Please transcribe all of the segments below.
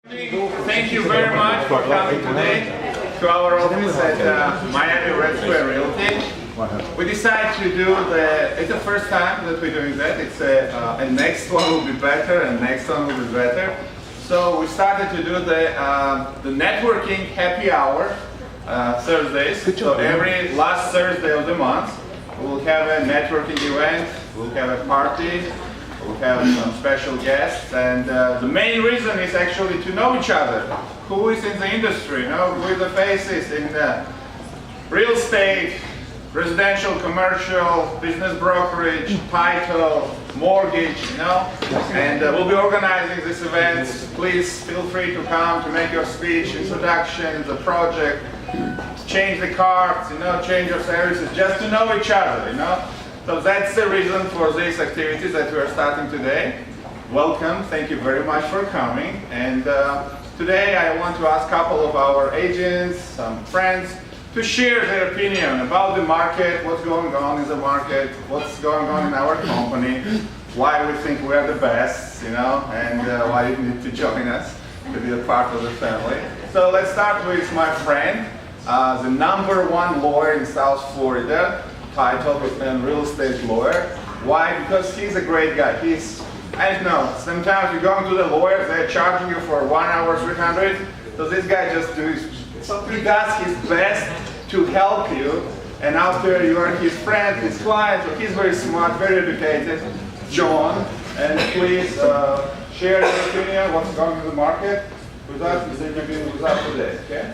Thank you very much for coming today to our office at Miami Red Square Realty. We decided to do it's the first time that we're doing that. It's and next one will be better, and next one will be better. So we started to do the networking happy hour Thursdays. So every last Thursday of the month, we'll have a networking event. We'll have a party. We'll have some special guests, and the main reason is actually to know each other. Who is in the industry, who are the faces in real estate, residential, commercial, business brokerage, title, mortgage, And we'll be organizing this event. Please feel free to come to make your speech, introduction, the project, change the cards, change your services, just to know each other, So that's the reason for these activities that we are starting today. Welcome, thank you very much for coming. And today I want to ask a couple of our agents, some friends, to share their opinion about the market, what's going on in the market, what's going on in our company, why we think we are the best, and why you need to join us to be a part of the family. So let's start with my friend, the #1 lawyer in South Florida, title and real estate lawyer. Why? Because he's a great guy. I don't know, sometimes you're going to the lawyers, they're charging you for 1 hour, 300. So this guy he does his best to help you. And after you are his friend, his client, so he's very smart, very educated. John, and please share your opinion, what's going on in the market with us, with us today, okay?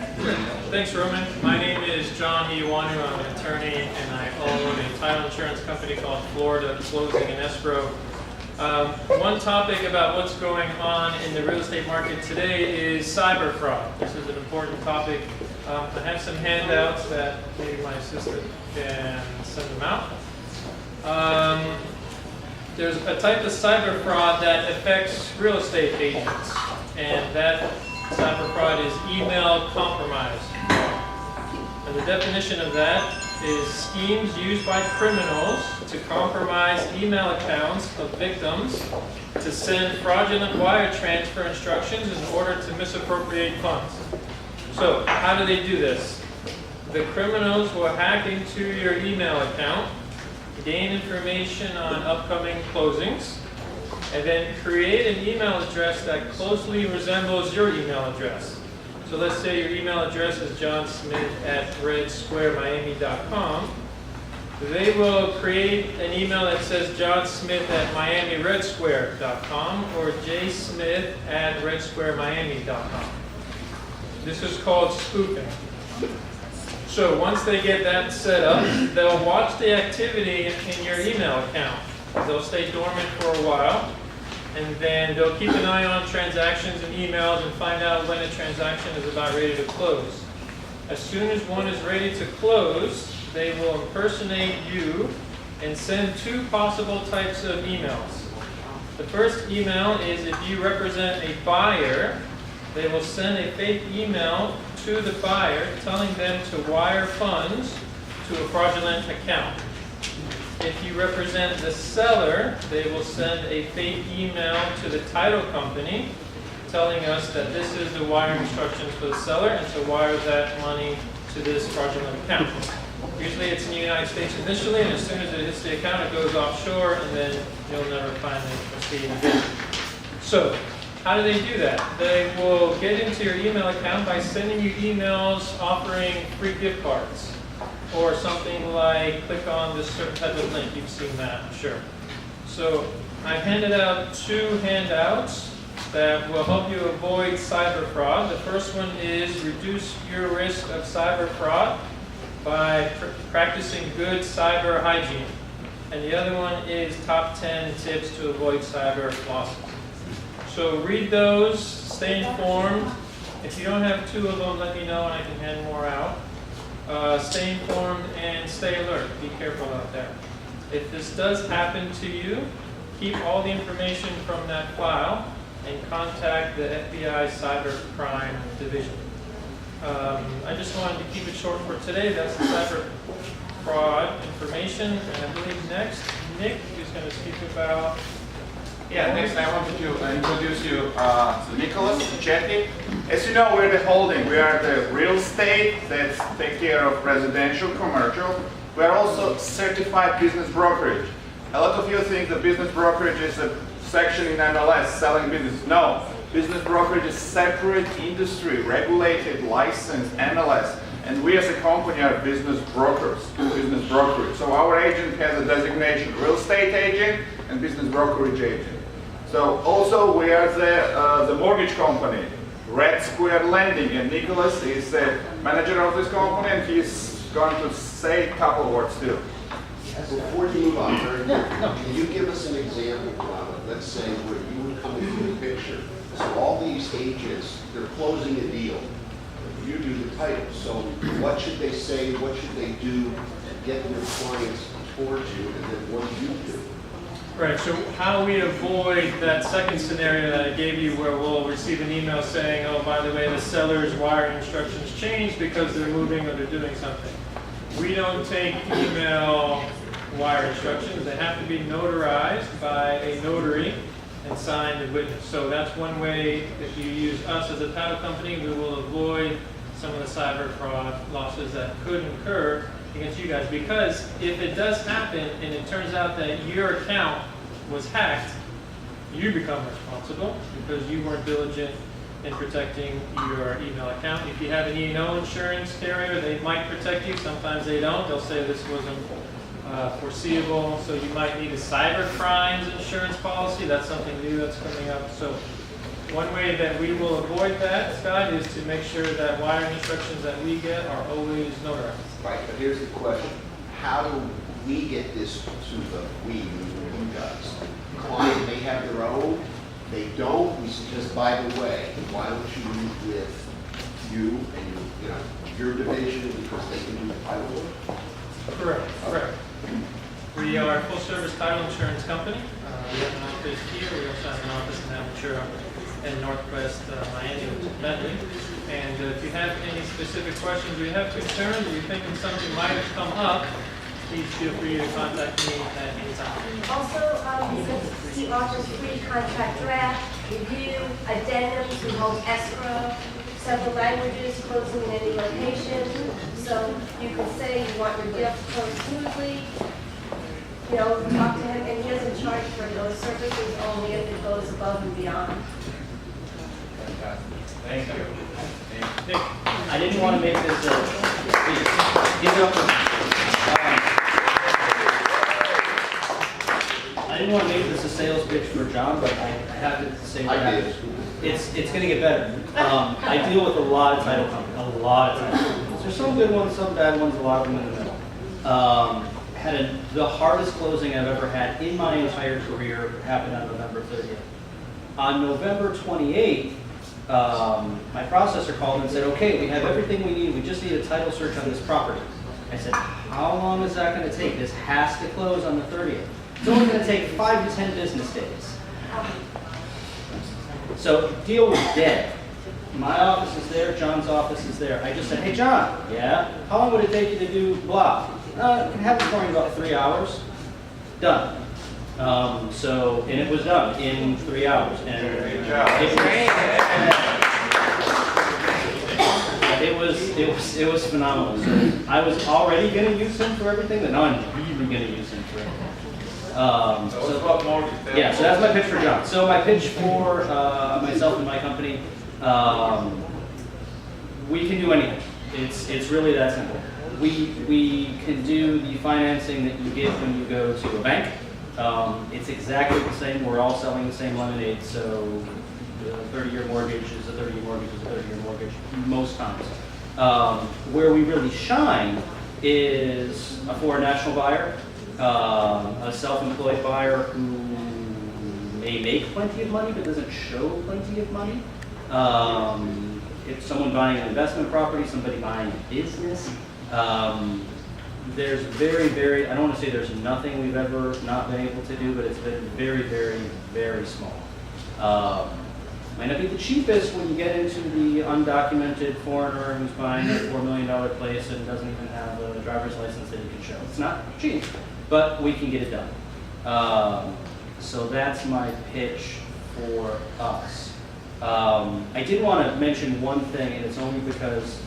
Thanks, Roman. My name is John Iwanu. I'm an attorney, and I own a title insurance company called Florida Closing and Escrow. One topic about what's going on in the real estate market today is cyber fraud. This is an important topic. I have some handouts that maybe my assistant can send them out. There's a type of cyber fraud that affects real estate agents, and that cyber fraud is email compromise. And the definition of that is schemes used by criminals to compromise email accounts of victims to send fraudulent wire transfer instructions in order to misappropriate funds. So, how do they do this? The criminals will hack into your email account, gain information on upcoming closings, and then create an email address that closely resembles your email address. So let's say your email address is johnsmith@redsquaremiami.com. They will create an email that says johnsmith@miamiredsquare.com or jsmith@redsquaremiami.com. This is called spoofing. So once they get that set up, they'll watch the activity in your email account. They'll stay dormant for a while, and then they'll keep an eye on transactions and emails and find out when a transaction is about ready to close. As soon as one is ready to close, they will impersonate you and send 2 possible types of emails. The first email is if you represent a buyer, they will send a fake email to the buyer telling them to wire funds to a fraudulent account. If you represent the seller, they will send a fake email to the title company telling us that this is the wire instructions for the seller and to wire that money to this fraudulent account. Usually it's in the United States initially, and as soon as it hits the account, it goes offshore, and then you'll never finally see it again. So, how do they do that? They will get into your email account by sending you emails offering free gift cards. Or something like, click on this certain type of link. You've seen that, I'm sure. So I've handed out 2 handouts that will help you avoid cyber fraud. The first one is reduce your risk of cyber fraud by practicing good cyber hygiene. And the other one is top 10 tips to avoid cyber losses. So read those, stay informed. If you don't have 2 of them, let me know and I can hand more out. Stay informed and stay alert. Be careful out there. If this does happen to you, keep all the information from that file and contact the FBI Cybercrime Division. I just wanted to keep it short for today. That's the cyber fraud information. And I believe next, Nick is going to speak about Yeah, next I wanted to introduce you to Nicholas Chetty. As you know, we're the holding. We are the real estate that take care of residential, commercial. We are also certified business brokerage. A lot of you think that business brokerage is a section in MLS, selling business. No, business brokerage is separate industry, regulated, licensed, MLS. And we as a company are business brokers, business brokerage. So our agent has a designation, real estate agent and business brokerage agent. So also we are the mortgage company, Red Square Lending, and Nicholas is the manager of this company, and he's going to say a couple words too. Before you move on, can you give us an example, let's say, where you would come into the picture? So all these agents, they're closing a deal. You do the title. So what should they say? What should they do to get their clients towards you? And then what do you do? Right, so how we avoid that second scenario that I gave you where we'll receive an email saying, oh, by the way, the seller's wiring instructions changed because they're moving or they're doing something. We don't take email wire instructions. They have to be notarized by a notary and signed and witnessed. So that's one way. If you use us as a title company, we will avoid some of the cyber fraud losses that could incur against you guys. Because if it does happen and it turns out that your account was hacked, you become responsible because you weren't diligent in protecting your email account. If you have an E&O insurance carrier, they might protect you. Sometimes they don't. They'll say this wasn't foreseeable, so you might need a cyber crimes insurance policy. That's something new that's coming up. So one way that we will avoid that, Scott, is to make sure that wiring instructions that we get are always notarized. Right, but here's the question. How do we get this to the we, you guys? The client may have their own, they don't, we suggest, by the way, why don't you meet with you and your division because they can do the title work? Correct, correct. We are a full-service title insurance company. We have an office here. We also have an office in Aventura and Northwest Miami, which is Bentley. And if you have any specific questions or you have concerns or you're thinking something might have come up, please feel free to contact me at any time. Also, he offers free contract draft, review, addendums, we hold escrow, several languages, closing in any location. So you can say you want your deal to close smoothly, talk to him, and he doesn't charge for those services only if it goes above and beyond. Thank you. Nick. I didn't want to make this I didn't want to make this a sales pitch for John, but I have to say that it's going to get better. I deal with a lot of title companies, a lot of title companies. There's some good ones, some bad ones, a lot of them in the middle. Had the hardest closing I've ever had in my entire career happened on November 30th. On November 28th, my processor called and said, okay, we have everything we need. We just need a title search on this property. I said, how long is that going to take? This has to close on the 30th. It's only going to take 5 to 10 business days. So deal was dead. My office is there, John's office is there. I just said, hey John, yeah? How long would it take you to do blah? I can have it for you in about 3 hours. Done. And it was done in 3 hours. And Great job. It was phenomenal. So I was already going to use him for everything, but now I'm really going to use him for everything. Yeah, so that's my pitch for John. So my pitch for myself and my company, we can do anything. It's really that simple. We can do the financing that you get when you go to a bank. It's exactly the same. We're all selling the same lemonade, so the 30-year mortgage is a 30-year mortgage is a 30-year mortgage most times. Where we really shine is for a national buyer, a self-employed buyer who may make plenty of money but doesn't show plenty of money. If someone buying an investment property, somebody buying a business, there's very, I don't want to say there's nothing we've ever not been able to do, but it's been very small. Might not be the cheapest when you get into the undocumented foreigner who's buying a $4 million place and doesn't even have a driver's license that he can show. It's not cheap, but we can get it done. So that's my pitch for us. I did want to mention one thing, and it's only because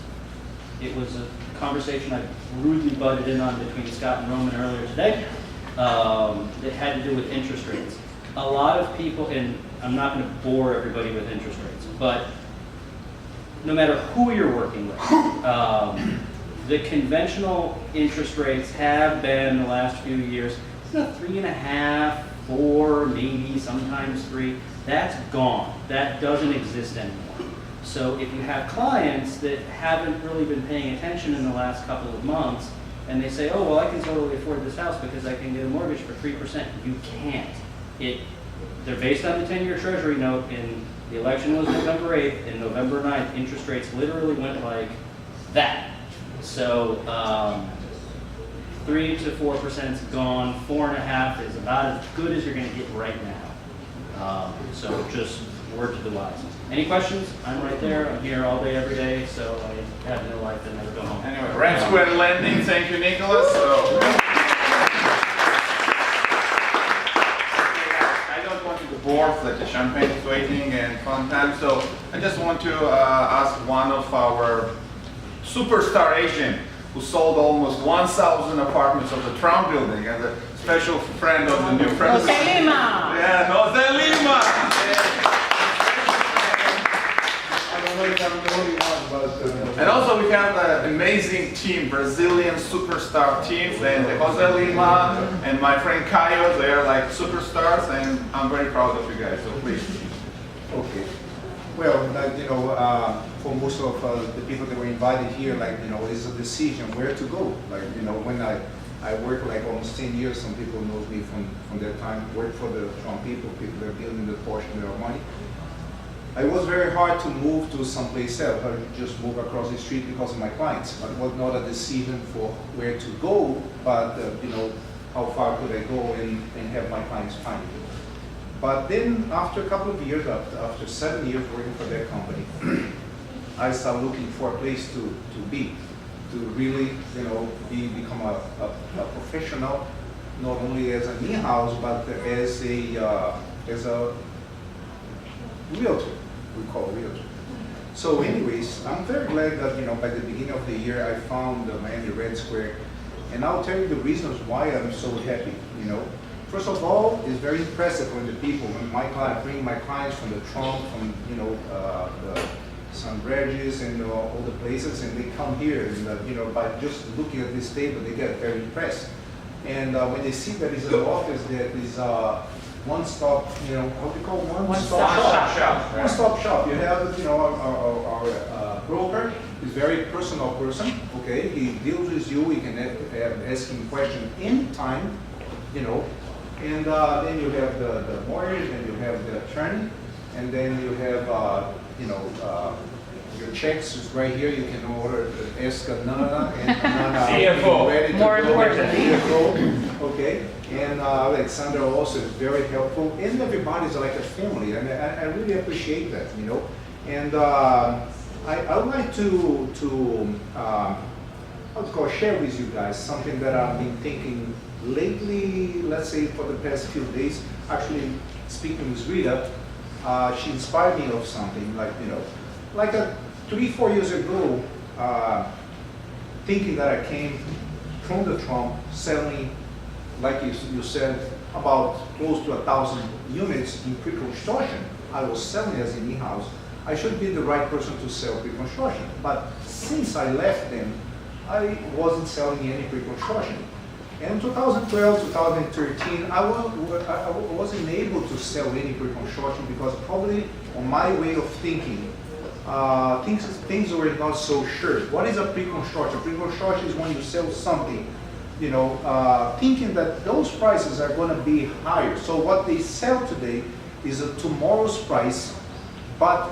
it was a conversation I rudely butted in on between Scott and Roman earlier today that had to do with interest rates. A lot of people, and I'm not going to bore everybody with interest rates, but no matter who you're working with, the conventional interest rates have been the last few years, 3.5%, 4%, maybe sometimes 3%. That's gone. That doesn't exist anymore. So if you have clients that haven't really been paying attention in the last couple of months, and they say, oh, well, I can totally afford this house because I can get a mortgage for 3%. You can't. They're based on the 10-year Treasury note, and the election was November 8th, and November 9th, interest rates literally went like that. So 3 to 4% is gone. 4.5% is about as good as you're going to get right now. So just word to the wise. Any questions? I'm right there. I'm here all day, every day, so I have no life and never go home. Anyway, Red Square Lending, thank you, Nicholas. So, I don't want you to bore that the champagne is waiting and fun time, so I just want to ask one of our superstar agent who sold almost 1,000 apartments of the Trump building and a special friend of the new president. Jose Lima. Yeah, Jose Lima. Yeah. And also we have an amazing team, Brazilian superstar team, and Jose Lima and my friend Caio, they are like superstars, and I'm very proud of you guys, so please. Okay. Well, for most of the people that were invited here, it's a decision where to go. When I worked like almost 10 years, some people know me from that time, worked for the Trump people that are building the portion of their money. It was very hard to move to someplace else. I just move across the street because of my clients. But it was not a decision for where to go, but how far could I go and have my clients find me. But then after a couple of years, after 7 years working for that company, I started looking for a place to be, to really become a professional, not only as an in-house, but as a realtor. We call realtor. So anyways, I'm very glad that by the beginning of the year I found Miami Red Square, and I'll tell you the reasons why I'm so happy. First of all, it's very impressive when the people, when I bring my clients from the Trump, from the San Regis and all the places, and they come here, and by just looking at this table, they get very impressed. And when they see that it's an office that is one-stop, how do you call it? One-stop shop. One-stop shop. You have, our broker is very personal person. Okay, he deals with you. You can ask him questions anytime, And then you have the mortgage, and you have the attorney, and then you have, your checks is right here. You can order, ask Nana and Nana. CFO. Ready to More go. importantly. CFO. Okay. And Alexander also is very helpful, and everybody's like a family, and I really appreciate that, And I would like to share with you guys something that I've been thinking lately. Let's say for the past few days. Actually, speaking with Rita, she inspired me of something like 3-4 years ago, thinking that I came from the Trump selling, like you said, about close to 1,000 units in pre-construction. I was selling as an in-house. I should be the right person to sell pre-construction. But since I left them, I wasn't selling any pre-construction. And in 2012, 2013, I wasn't able to sell any pre-construction because probably on my way of thinking, things were not so sure. What is a pre-construction? Pre-construction is when you sell something, thinking that those prices are going to be higher. So what they sell today is a tomorrow's price, but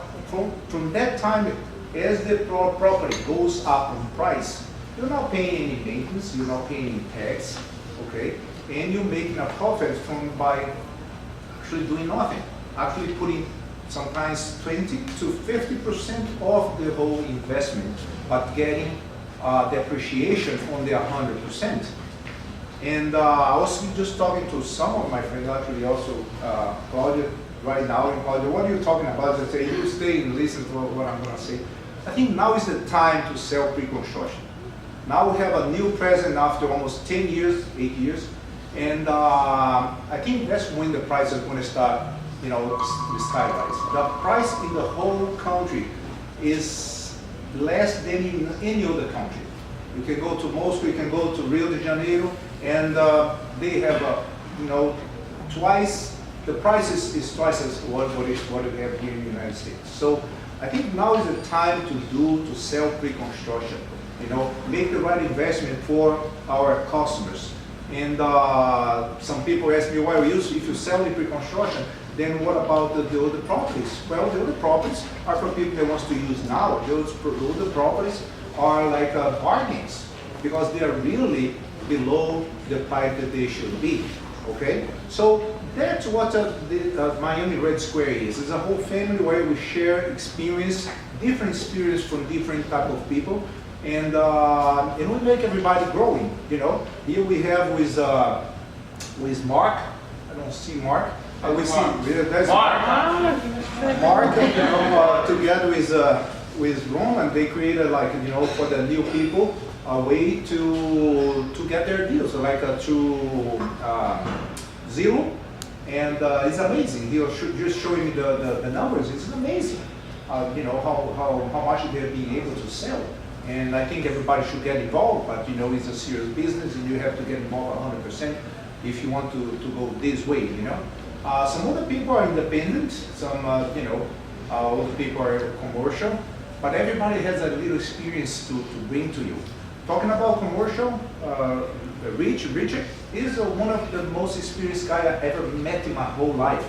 from that time, as the property goes up in price, you're not paying any maintenance, you're not paying any tax, okay? And you're making a profit by actually doing nothing, actually putting sometimes 20 to 50% of the whole investment, but getting the appreciation on the 100%. And I was just talking to some of my friends, actually also Claudia, right now, and Claudia, what are you talking about? I say, you stay and listen to what I'm gonna say. I think now is the time to sell pre-construction. Now we have a new president after almost 10 years, 8 years, and I think that's when the price is going to start, you know, skyrise. The price in the whole country is less than in any other country. You can go to Moscow, you can go to Rio de Janeiro, and they have, you know, twice, the price is twice as what we have here in the United States. So I think now is the time to sell pre-construction. You know, make the right investment for our customers. And some people ask me, well, if you sell the pre-construction, then what about the other properties? Well, the other properties are for people that wants to use now. The other properties are like bargains because they are really below the price that they should be. Okay, so that's what the Miami Red Square is. It's a whole family where we share experience, different experience from different type of people. And we make everybody growing, you know. Here we have with Mark. I don't see Mark. We see there's Mark, you know, together with Roman, they created, like, you know, for the new people a way to get their deals, like through Zillow, and it's amazing. He'll just showing me the numbers. It's amazing, you know, how much they're being able to sell. And I think everybody should get involved, but you know, it's a serious business and you have to get involved 100% if you want to go this way, you know. Some other people are independent, some, you know, other people are commercial, but everybody has a little experience to bring to you. Talking about commercial, Richard is one of the most experienced guys I ever met in my whole life.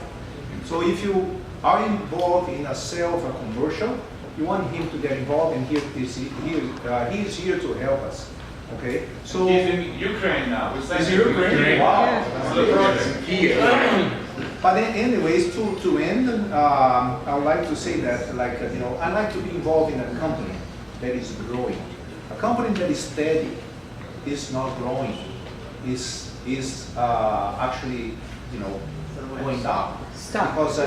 So if you are involved in a sale of a commercial, you want him to get involved, and he is here to help us. Okay, so He's in Ukraine now. He's in Ukraine. Wow. Here. But anyways, to end, I would like to say that, like, you know, I like to be involved in a company that is growing. A company that is steady is not growing. Is actually, you know, going down. Stop. Because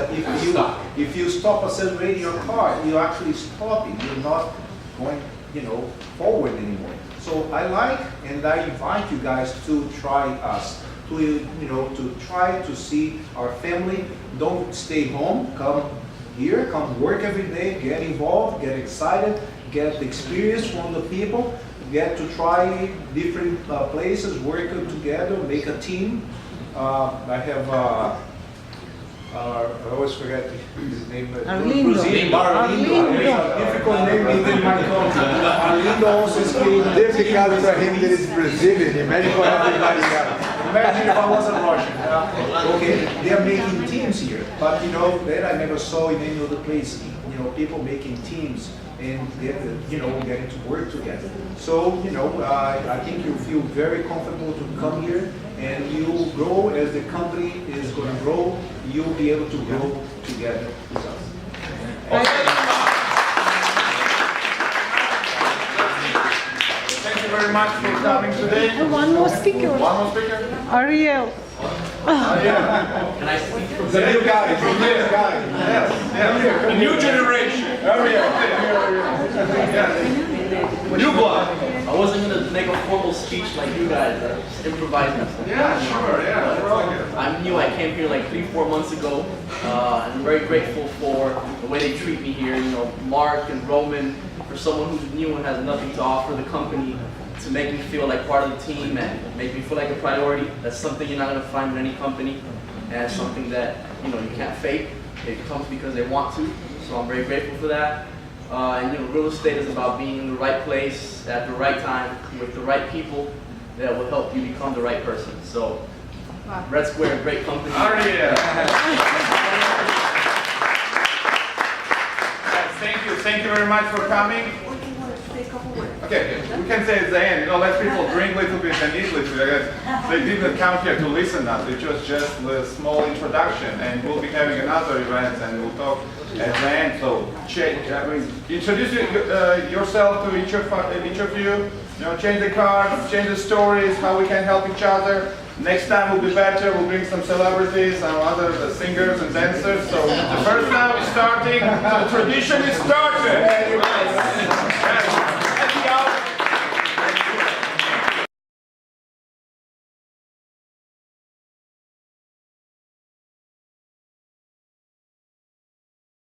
if you stop accelerating your car, you're actually stopping. You're not going, you know, forward anymore. So I like, and I invite you guys to try us, to, you know, to try to see our family. Don't stay home. Come here. Come work every day. Get involved. Get excited. Get the experience from the people. Get to try different places. Work together. Make a team. I have. I always forget his name. Arlindo. Arlindo. It's a difficult name in my country. Arlindo also speaks. Difficult for him that is Brazilian. Imagine for everybody else. Imagine if I wasn't Russian. Okay, they are making teams here, but you know that I never saw in any other place. You know, people making teams and getting to work together. So you know, I think you feel very comfortable to come here, and you grow as the company is going to grow. You'll be able to grow together with us. Thank you very much for coming today. One more speaker. One more speaker? Ariel. Can I speak from The new guy, the new guy. Yes. The new generation. New blood. I wasn't going to make a formal speech like you guys, just improvising. Yeah, sure. Yeah, we're all good. I'm new. I came here like 3-4 months ago. I'm very grateful for the way they treat me here. You know, Mark and Roman, for someone who's new and has nothing to offer the company, to make me feel like part of the team and make me feel like a priority. That's something you're not going to find in any company, and it's something that you can't fake. It comes because they want to. So I'm very grateful for that. And real estate is about being in the right place at the right time with the right people that will help you become the right person. So, Red Square, great company. Yes, thank you very much for coming. Okay, we can say at the end, let people drink a little bit and eat a little bit. They didn't come here to listen to us. It was just a small introduction, and we'll be having another event, and we'll talk at the end. So, introduce yourself to each of you. You know, change the cards, change the stories, how we can help each other. Next time will be better. We'll bring some celebrities, some other singers and dancers. So the first time is starting. So the tradition is started.